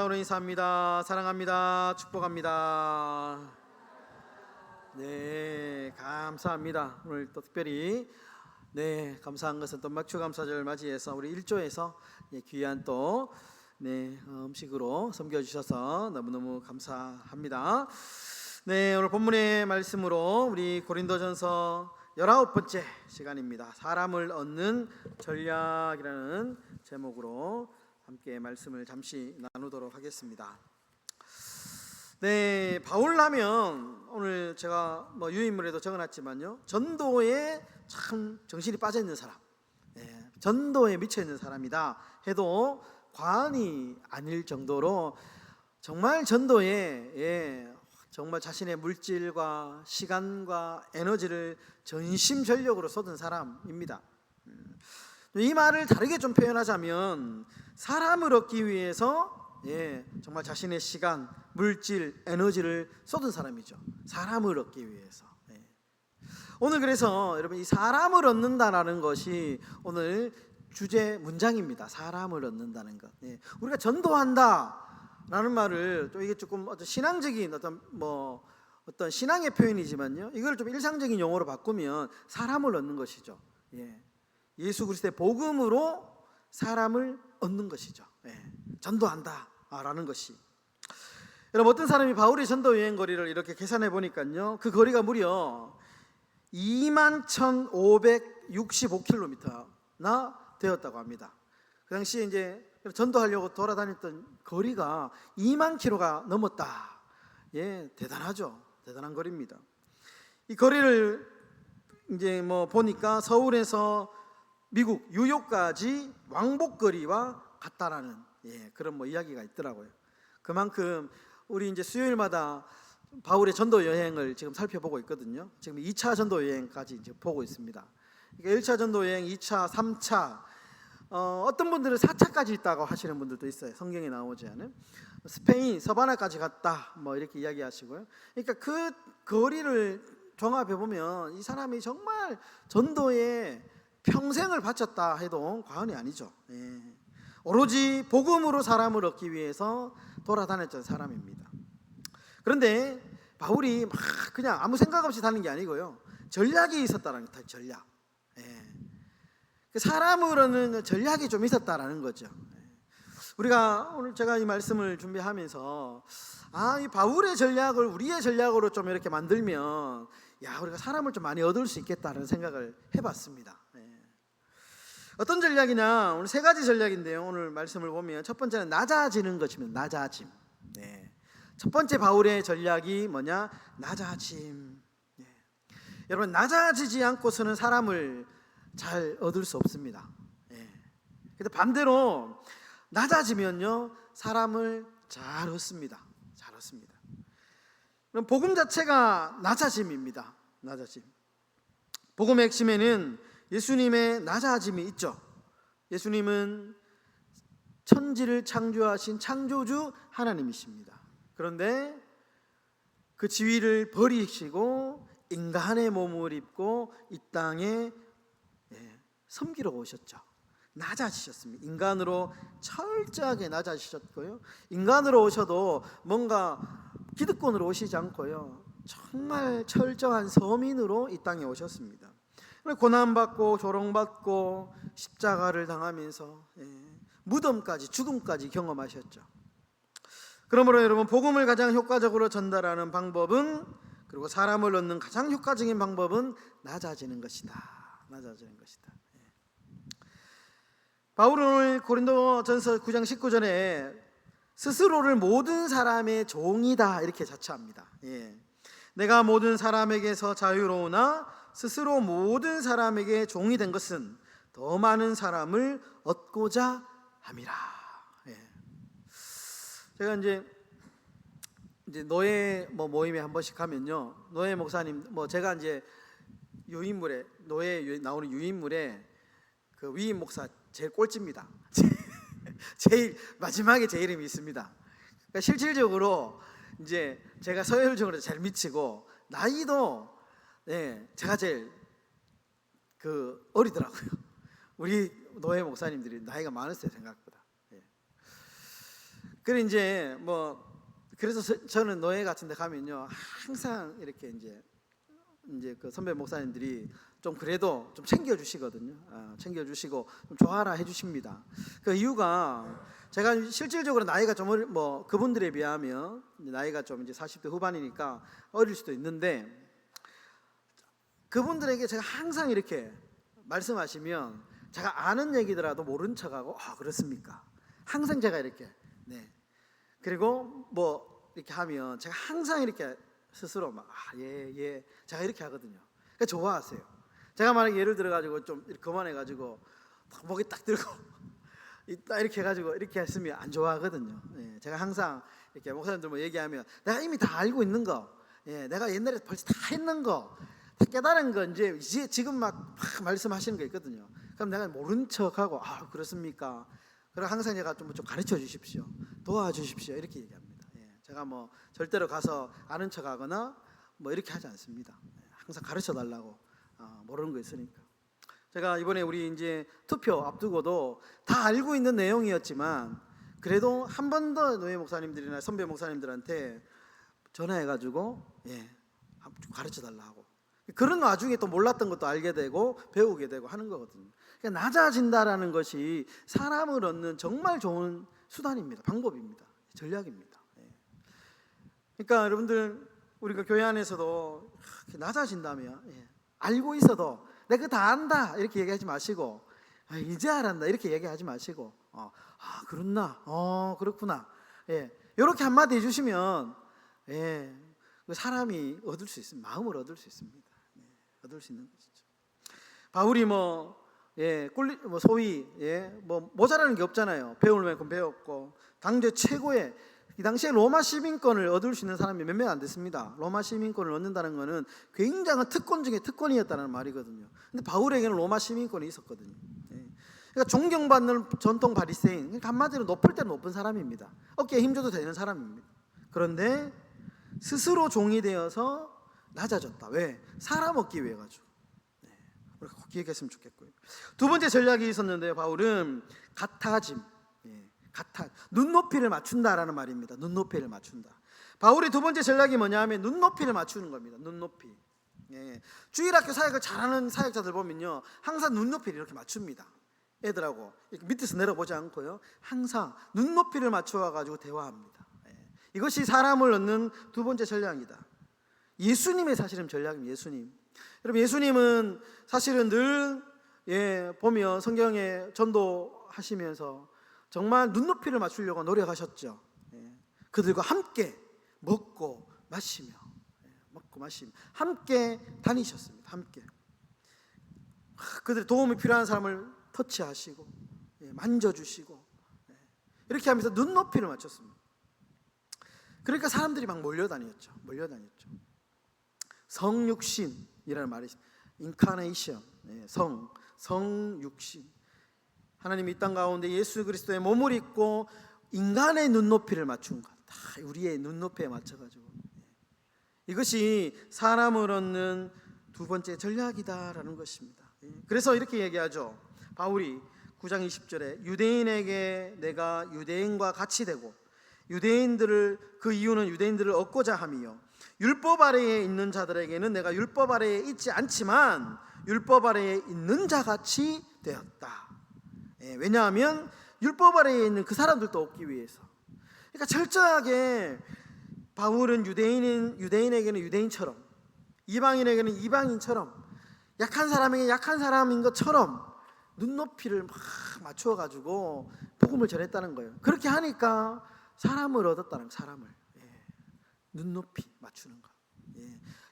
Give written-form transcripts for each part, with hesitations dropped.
오늘 인사합니다. 사랑합니다. 축복합니다. 네, 감사합니다. 오늘 또 특별히 감사한 것은 또 막추감사절 맞이해서 우리 1조에서 귀한 또 음식으로 섬겨주셔서 너무너무 감사합니다. 오늘 본문의 말씀으로 우리 고린도전서 19번째 시간입니다. 사람을 얻는 전략이라는 제목으로 함께 말씀을 잠시 나누도록 하겠습니다. 바울 하면 오늘 제가 유인물에도 적어놨지만요, 전도에 참 정신이 빠져 있는 사람, 전도에 미쳐 있는 사람이다 해도 과언이 아닐 정도로 정말 전도에 정말 자신의 물질과 시간과 에너지를 전심전력으로 쏟은 사람입니다. 이 말을 다르게 좀 표현하자면 사람을 얻기 위해서 정말 자신의 시간, 물질, 에너지를 쏟은 사람이죠. 사람을 얻기 위해서. 오늘 그래서 여러분, 이 사람을 얻는다라는 것이 오늘 주제 문장입니다. 사람을 얻는다는 것. 우리가 전도한다라는 말을 또 이게 조금 어떤 신앙적인 어떤 신앙의 표현이지만요, 이걸 좀 일상적인 용어로 바꾸면 사람을 얻는 것이죠. 예수 그리스도의 복음으로 사람을 얻는 것이죠. 전도한다라는 것이. 여러분, 어떤 사람이 바울의 전도 여행 거리를 이렇게 계산해 보니까요, 그 거리가 무려 21,565km나 되었다고 합니다. 그 당시에 이제 전도하려고 돌아다녔던 거리가 2만 킬로가 넘었다. 대단하죠. 대단한 거리입니다. 이 거리를 이제 보니까 서울에서 미국 뉴욕까지 왕복거리와 같다라는 그런 이야기가 있더라고요. 그만큼 우리 이제 수요일마다 바울의 전도 여행을 지금 살펴보고 있거든요. 지금 2차 전도 여행까지 이제 보고 있습니다. 1차 전도 여행, 2차, 3차, 어떤 분들은 4차까지 있다고 하시는 분들도 있어요. 성경에 나오지 않은 스페인 서바나까지 갔다 이렇게 이야기하시고요. 그러니까 그 거리를 종합해 보면 이 사람이 정말 전도에 평생을 바쳤다 해도 과언이 아니죠. 오로지 복음으로 사람을 얻기 위해서 돌아다녔던 사람입니다. 그런데 바울이 막 그냥 아무 생각 없이 다는 게 아니고요, 전략이 있었다는 거예요. 전략. 사람을 얻는 전략이 좀 있었다라는 거죠. 우리가 오늘 제가 이 말씀을 준비하면서 이 바울의 전략을 우리의 전략으로 좀 이렇게 만들면 우리가 사람을 좀 많이 얻을 수 있겠다는 생각을 해봤습니다. 어떤 전략이냐, 오늘 세 가지 전략인데요. 오늘 말씀을 보면 첫 번째는 낮아지는 것입니다. 낮아짐. 첫 번째 바울의 전략이 뭐냐? 낮아짐. 여러분, 낮아지지 않고서는 사람을 잘 얻을 수 없습니다. 근데 반대로 낮아지면요, 사람을 잘 얻습니다. 잘 얻습니다. 그럼 복음 자체가 낮아짐입니다. 낮아짐. 복음의 핵심에는 예수님의 낮아짐이 있죠. 예수님은 천지를 창조하신 창조주 하나님이십니다. 그런데 그 지위를 버리시고 인간의 몸을 입고 이 땅에 섬기러 오셨죠. 낮아지셨습니다. 인간으로 철저하게 낮아지셨고요, 인간으로 오셔도 뭔가 기득권으로 오시지 않고요, 정말 철저한 서민으로 이 땅에 오셨습니다. 고난받고 조롱받고 십자가를 당하면서 무덤까지, 죽음까지 경험하셨죠. 그러므로 여러분, 복음을 가장 효과적으로 전달하는 방법은, 그리고 사람을 얻는 가장 효과적인 방법은 낮아지는 것이다. 낮아지는 것이다. 바울은 오늘 고린도전서 9장 19절에 스스로를 모든 사람의 종이다 이렇게 자처합니다. 내가 모든 사람에게서 자유로우나 스스로 모든 사람에게 종이 된 것은 더 많은 사람을 얻고자 함이라. 제가 이제 노예 모임에 한 번씩 가면요, 노예 목사님 제가 이제 유인물에, 노예 나오는 유인물에 그 위임 목사 제일 꼴찌입니다. 제일 마지막에 제 이름이 있습니다. 그러니까 실질적으로 이제 제가 서열적으로 제일 미치고 나이도 제가 제일 어리더라고요. 우리 노예 목사님들이 나이가 많으세요, 생각보다. 그래 이제 그래서 저는 노예 같은 데 가면요 항상 이렇게 이제 그 선배 목사님들이 좀 그래도 좀 챙겨주시거든요. 챙겨주시고 좀 좋아라 해주십니다. 그 이유가 제가 실질적으로 나이가 좀 그분들에 비하면 나이가 좀 이제 40대 후반이니까 어릴 수도 있는데, 그분들에게 제가 항상 이렇게 말씀하시면 제가 아는 얘기더라도 모른 척하고 그렇습니까? 항상 제가 이렇게 그리고 이렇게 하면 제가 항상 이렇게 스스로 예 제가 이렇게 하거든요. 그러니까 좋아하세요. 제가 만약에 예를 들어가지고 좀 이렇게 그만해가지고 목에 딱 들고 딱 이렇게 해가지고 이렇게 했으면 안 좋아하거든요. 제가 항상 이렇게 목사님들 얘기하면 내가 이미 다 알고 있는 거, 내가 옛날에 벌써 다 했는 거, 다 깨달은 거 이제 지금 막 말씀하시는 거 있거든요. 그럼 내가 모른 척하고 그렇습니까? 그리고 항상 제가 좀 가르쳐 주십시오, 도와주십시오 이렇게 얘기합니다. 제가 절대로 가서 아는 척하거나 이렇게 하지 않습니다. 항상 가르쳐 달라고, 모르는 거 있으니까. 제가 이번에 우리 이제 투표 앞두고도 다 알고 있는 내용이었지만 그래도 한 번 더 노예 목사님들이나 선배 목사님들한테 전화해가지고 가르쳐 달라고, 그런 와중에 또 몰랐던 것도 알게 되고 배우게 되고 하는 거거든요. 그러니까 낮아진다라는 것이 사람을 얻는 정말 좋은 수단입니다. 방법입니다. 전략입니다. 그러니까 여러분들, 우리가 교회 안에서도 낮아진다면 알고 있어도 내가 그거 다 안다 이렇게 얘기하지 마시고, 이제 알았나 이렇게 얘기하지 마시고, 그렇나, 그렇구나, 이렇게 한마디 해주시면 사람이 얻을 수 있습니다. 마음을 얻을 수 있습니다. 얻을 수 있는 것이죠. 바울이 소위 모자라는 게 없잖아요. 배울 만큼 배웠고, 당대 최고의, 이 당시에 로마 시민권을 얻을 수 있는 사람이 몇 명 안 됐습니다. 로마 시민권을 얻는다는 것은 굉장한 특권 중에 특권이었다는 말이거든요. 근데 바울에게는 로마 시민권이 있었거든요. 그러니까 존경받는 전통 바리새인, 그러니까 한마디로 높을 때는 높은 사람입니다. 어깨에 힘줘도 되는 사람입니다. 그런데 스스로 종이 되어서 낮아졌다. 왜? 사람 얻기 위해 가지고. 우리가 꼭 기억했으면 좋겠고요. 두 번째 전략이 있었는데요, 바울은 같아짐, 눈높이를 맞춘다라는 말입니다. 눈높이를 맞춘다. 바울의 두 번째 전략이 뭐냐 하면 눈높이를 맞추는 겁니다. 눈높이. 주일학교 사역을 잘하는 사역자들 보면요, 항상 눈높이를 이렇게 맞춥니다. 애들하고 이렇게 밑에서 내려보지 않고요, 항상 눈높이를 맞춰 가지고 대화합니다. 이것이 사람을 얻는 두 번째 전략이다. 예수님의 사실은 전략입니다. 예수님. 여러분, 예수님은 사실은 늘 보면 성경에 전도하시면서 정말 눈높이를 맞추려고 노력하셨죠. 그들과 함께 먹고 마시며 함께 다니셨습니다. 함께 그들의 도움이 필요한 사람을 터치하시고 만져주시고 이렇게 하면서 눈높이를 맞췄습니다. 그러니까 사람들이 막 몰려다녔죠. 성육신이라는 말이 있습니다. 인카네이션, 성육신. 하나님이 이 땅 가운데 예수 그리스도의 몸을 입고 인간의 눈높이를 맞춘 것, 다 우리의 눈높이에 맞춰가지고, 이것이 사람을 얻는 두 번째 전략이다라는 것입니다. 그래서 이렇게 얘기하죠. 바울이 9장 20절에 유대인에게 내가 유대인과 같이 되고 그 이유는 유대인들을 얻고자 함이요, 율법 아래에 있는 자들에게는 내가 율법 아래에 있지 않지만 율법 아래에 있는 자같이 되었다. 왜냐하면 율법 아래에 있는 그 사람들도 얻기 위해서. 그러니까 철저하게 바울은 유대인에게는 유대인처럼, 이방인에게는 이방인처럼, 약한 사람에게 약한 사람인 것처럼 눈높이를 막 맞추어가지고 복음을 전했다는 거예요. 그렇게 하니까 사람을 얻었다는 거예요. 사람을. 눈높이 맞추는 거.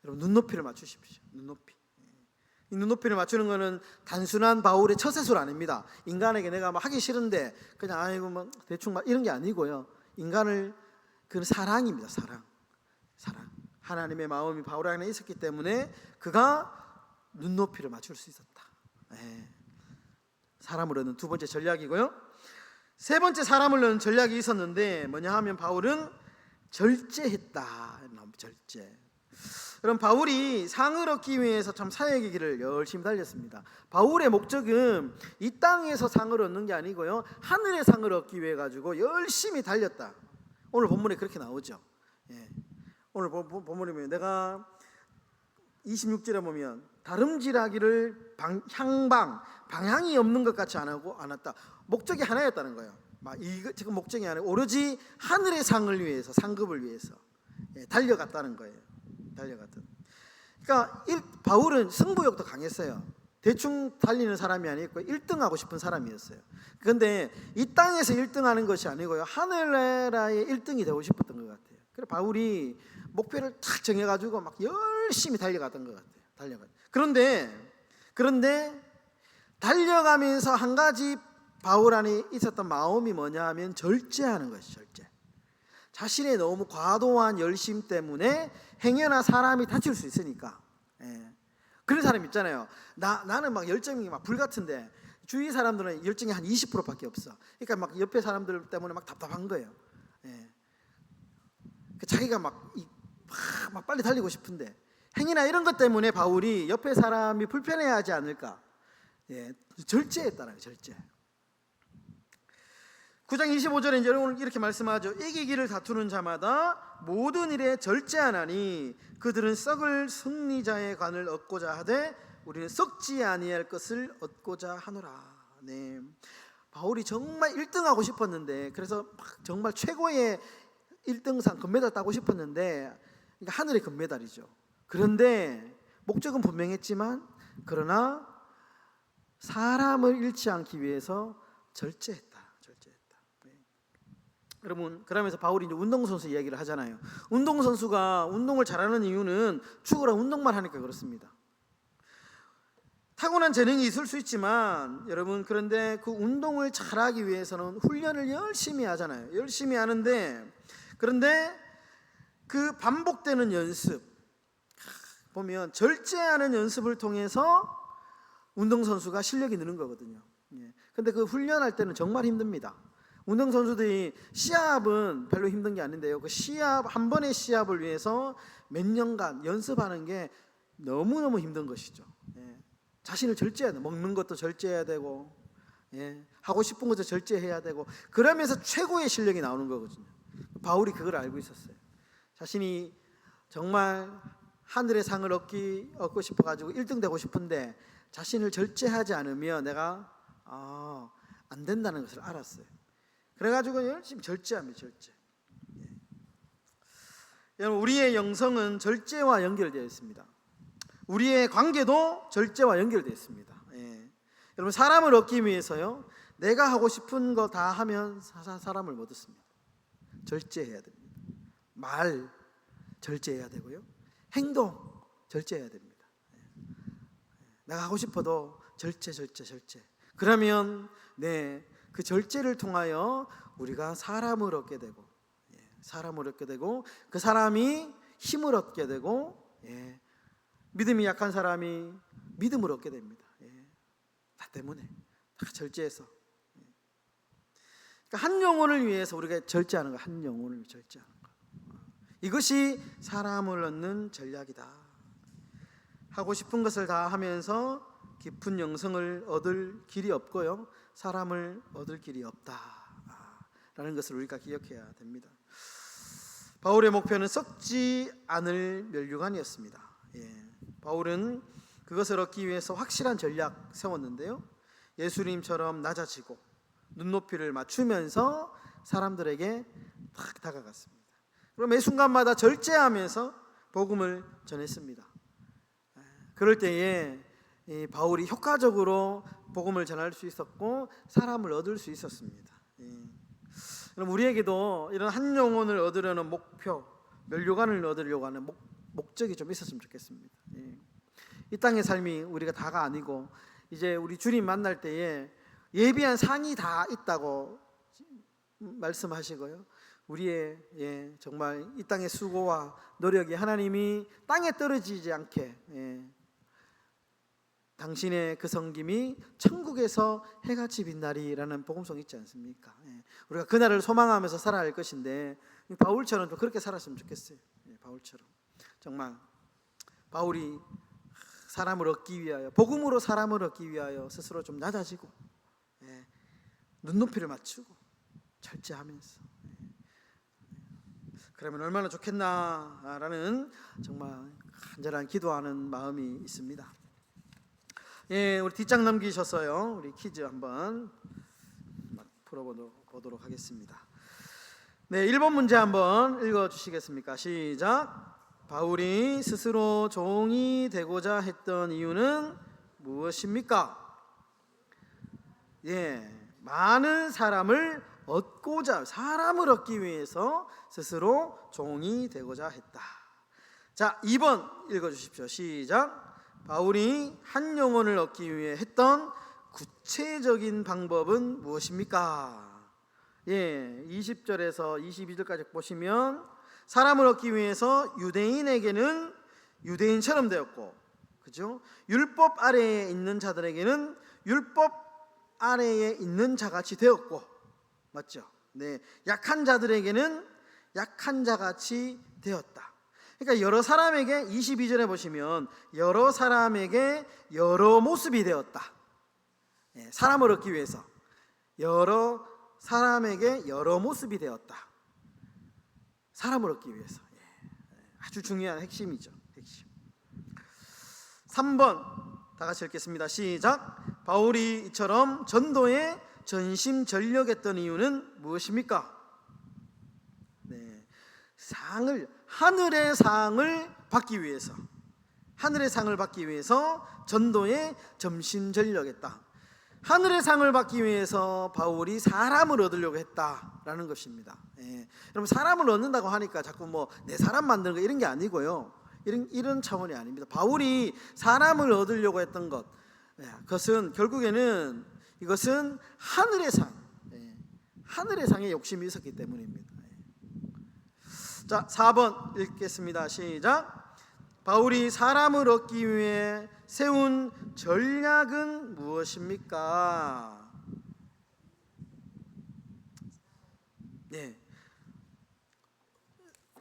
여러분, 눈높이를 맞추십시오. 눈높이. 이 눈높이를 맞추는 것은 단순한 바울의 처세술 아닙니다. 인간에게 내가 막 하기 싫은데 그냥 대충 이런 게 아니고요. 인간을, 그건 사랑입니다. 사랑. 하나님의 마음이 바울 안에 있었기 때문에 그가 눈높이를 맞출 수 있었다. 사람을 얻는 두 번째 전략이고요. 세 번째 사람을 얻는 전략이 있었는데 뭐냐 하면 바울은 절제했다. 절제. 그럼 바울이 상을 얻기 위해서 참 사역의 길을 열심히 달렸습니다. 바울의 목적은 이 땅에서 상을 얻는 게 아니고요, 하늘의 상을 얻기 위해 가지고 열심히 달렸다. 오늘 본문에 그렇게 나오죠. 오늘 본문에 보면 내가 26절에 보면 다름질하기를 방향이 없는 것 같이 안 않았다. 목적이 하나였다는 거예요. 이거 지금 목적이 아니고 오로지 하늘의 상을 위해서, 상급을 위해서 달려갔다는 거예요. 달려갔던. 그러니까 바울은 승부욕도 강했어요. 대충 달리는 사람이 아니고 1등 하고 싶은 사람이었어요. 그런데 이 땅에서 1등하는 것이 아니고요, 하늘나라의 1등이 되고 싶었던 것 같아요. 그래서 바울이 목표를 탁 정해가지고 막 열심히 달려갔던 것 같아요. 그런데 달려가면서 한 가지 바울 안에 있었던 마음이 뭐냐 하면 절제하는 것이 절제. 자신의 너무 과도한 열심 때문에 행여나 사람이 다칠 수 있으니까. 그런 사람 있잖아요. 나는 막 열정이 막 불같은데 주위 사람들은 열정이 한 20%밖에 없어. 그러니까 막 옆에 사람들 때문에 막 답답한 거예요. 자기가 막 빨리 달리고 싶은데 행위나 이런 것 때문에 바울이 옆에 사람이 불편해하지 않을까, 절제했다는 거예요. 절제. 9장 25절에 이제 오늘 이렇게 말씀하죠. 이기기를 다투는 자마다 모든 일에 절제하나니 그들은 썩을 승리자의 관을 얻고자 하되 우리는 썩지 아니할 것을 얻고자 하노라. 바울이 정말 1등하고 싶었는데, 그래서 정말 최고의 1등상 금메달 따고 싶었는데, 그러니까 하늘의 금메달이죠. 그런데 목적은 분명했지만 그러나 사람을 잃지 않기 위해서 절제했다. 여러분, 그러면서 바울이 이제 운동선수 이야기를 하잖아요. 운동선수가 운동을 잘하는 이유는 죽으라 운동만 하니까 그렇습니다. 타고난 재능이 있을 수 있지만 여러분, 그런데 그 운동을 잘하기 위해서는 훈련을 열심히 하잖아요. 열심히 하는데, 그런데 그 반복되는 연습 보면 절제하는 연습을 통해서 운동선수가 실력이 느는 거거든요. 근데 그 훈련할 때는 정말 힘듭니다. 운동선수들이 시합은 별로 힘든 게 아닌데요, 그 시합 한 번의 시합을 위해서 몇 년간 연습하는 게 너무너무 힘든 것이죠. 자신을 절제해야 돼. 먹는 것도 절제해야 되고, 하고 싶은 것도 절제해야 되고, 그러면서 최고의 실력이 나오는 거거든요. 바울이 그걸 알고 있었어요. 자신이 정말 하늘의 상을 얻고 싶어가지고 1등 되고 싶은데 자신을 절제하지 않으면 내가 안 된다는 것을 알았어요. 그래가지고 열심히 절제합니다. 절제. 여러분, 우리의 영성은 절제와 연결되어 있습니다. 우리의 관계도 절제와 연결되어 있습니다. 여러분, 사람을 얻기 위해서요, 내가 하고 싶은 거 다 하면 사람을 못 얻습니다. 절제해야 됩니다. 말 절제해야 되고요, 행동 절제해야 됩니다. 내가 하고 싶어도 절제. 그러면 그 절제를 통하여 우리가 사람을 얻게 되고, 그 사람이 힘을 얻게 되고, 믿음이 약한 사람이 믿음을 얻게 됩니다. 다 때문에 다 절제해서. 그러니까 한 영혼을 위해서 우리가 절제하는 거, 한 영혼을 절제하는 거. 이것이 사람을 얻는 전략이다. 하고 싶은 것을 다 하면서 깊은 영성을 얻을 길이 없고요, 사람을 얻을 길이 없다라는 것을 우리가 기억해야 됩니다. 바울의 목표는 썩지 않을 멸류관이었습니다. 바울은 그것을 얻기 위해서 확실한 전략 세웠는데요, 예수님처럼 낮아지고 눈높이를 맞추면서 사람들에게 딱 다가갔습니다. 그럼 매 순간마다 절제하면서 복음을 전했습니다. 그럴 때에 바울이 효과적으로 복음을 전할 수 있었고 사람을 얻을 수 있었습니다. 그럼 우리에게도 이런 한 영혼을 얻으려는 목표, 멸류관을 얻으려고 하는 목적이 좀 있었으면 좋겠습니다. 이 땅의 삶이 우리가 다가 아니고 이제 우리 주님 만날 때에 예비한 상이 다 있다고 말씀하시고요, 우리의 정말 이 땅의 수고와 노력이 하나님이 땅에 떨어지지 않게, 당신의 그 섬김이 천국에서 해같이 빛나리라는 복음성 있지 않습니까? 우리가 그날을 소망하면서 살아갈 것인데 바울처럼 좀 그렇게 살았으면 좋겠어요. 바울처럼 정말 바울이 사람을 얻기 위하여, 복음으로 사람을 얻기 위하여 스스로 좀 낮아지고, 눈높이를 맞추고 절제하면서, 그러면 얼마나 좋겠나라는 정말 간절한 기도하는 마음이 있습니다. 우리 뒷장 넘기셨어요. 우리 퀴즈 한번 풀어보도록 하겠습니다. 1번 문제 한번 읽어주시겠습니까? 시작. 바울이 스스로 종이 되고자 했던 이유는 무엇입니까? 많은 사람을 얻기 위해서 스스로 종이 되고자 했다. 자, 2번 읽어주십시오. 시작. 바울이 한 영혼을 얻기 위해 했던 구체적인 방법은 무엇입니까? 20절에서 22절까지 보시면 사람을 얻기 위해서 유대인에게는 유대인처럼 되었고, 그죠? 율법 아래에 있는 자들에게는 율법 아래에 있는 자같이 되었고, 맞죠? 약한 자들에게는 약한 자같이 되었다. 그러니까 여러 사람에게, 22절에 보시면 여러 사람에게 여러 모습이 되었다. 사람을 얻기 위해서 여러 사람에게 여러 모습이 되었다. 사람을 얻기 위해서. 아주 중요한 핵심이죠. 핵심. 3번 다 같이 읽겠습니다. 시작. 바울이 이처럼 전도에 전심전력했던 이유는 무엇입니까? 하늘의 상을 받기 위해서, 하늘의 상을 받기 위해서 전도에 전심전력했다. 하늘의 상을 받기 위해서 바울이 사람을 얻으려고 했다라는 것입니다. 여러분, 사람을 얻는다고 하니까 자꾸 내 사람 만드는 거 이런 게 아니고요. 이런 차원이 아닙니다. 바울이 사람을 얻으려고 했던 것, 그것은 결국에는 이것은 하늘의 상, 하늘의 상에 욕심이 있었기 때문입니다. 자, 4번 읽겠습니다. 시작. 바울이 사람을 얻기 위해 세운 전략은 무엇입니까?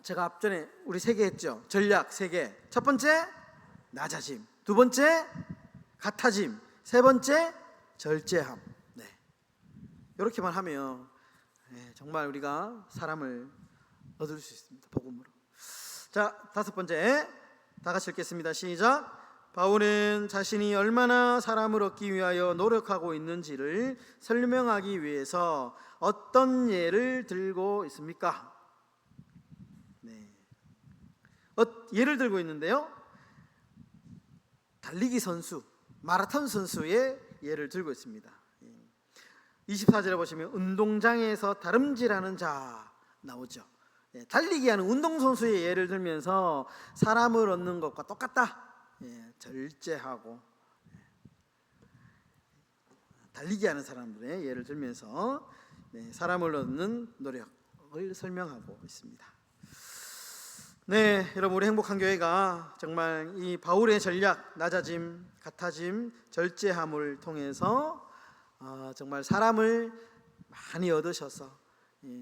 제가 앞전에 우리 3개 했죠. 전략 3개. 첫 번째 낮아짐, 두 번째 같아짐, 세 번째 절제함. 이렇게만 하면 정말 우리가 사람을 얻을 수 있습니다. 복음으로. 자, 5번째 다 같이 읽겠습니다. 시작. 바울은 자신이 얼마나 사람을 얻기 위하여 노력하고 있는지를 설명하기 위해서 어떤 예를 들고 있습니까? 예를 들고 있는데요, 달리기 선수, 마라톤 선수의 예를 들고 있습니다. 24절에 보시면 운동장에서 다름질하는 자 나오죠. 달리기 하는 운동선수의 예를 들면서 사람을 얻는 것과 똑같다. 절제하고 달리기 하는 사람들의 예를 들면서 사람을 얻는 노력을 설명하고 있습니다. 여러분, 우리 행복한 교회가 정말 이 바울의 전략, 낮아짐, 같아짐, 절제함을 통해서 정말 사람을 많이 얻으셔서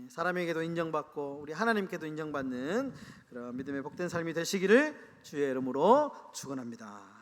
사람에게도 인정받고 우리 하나님께도 인정받는 그런 믿음의 복된 삶이 되시기를 주의 이름으로 축원합니다.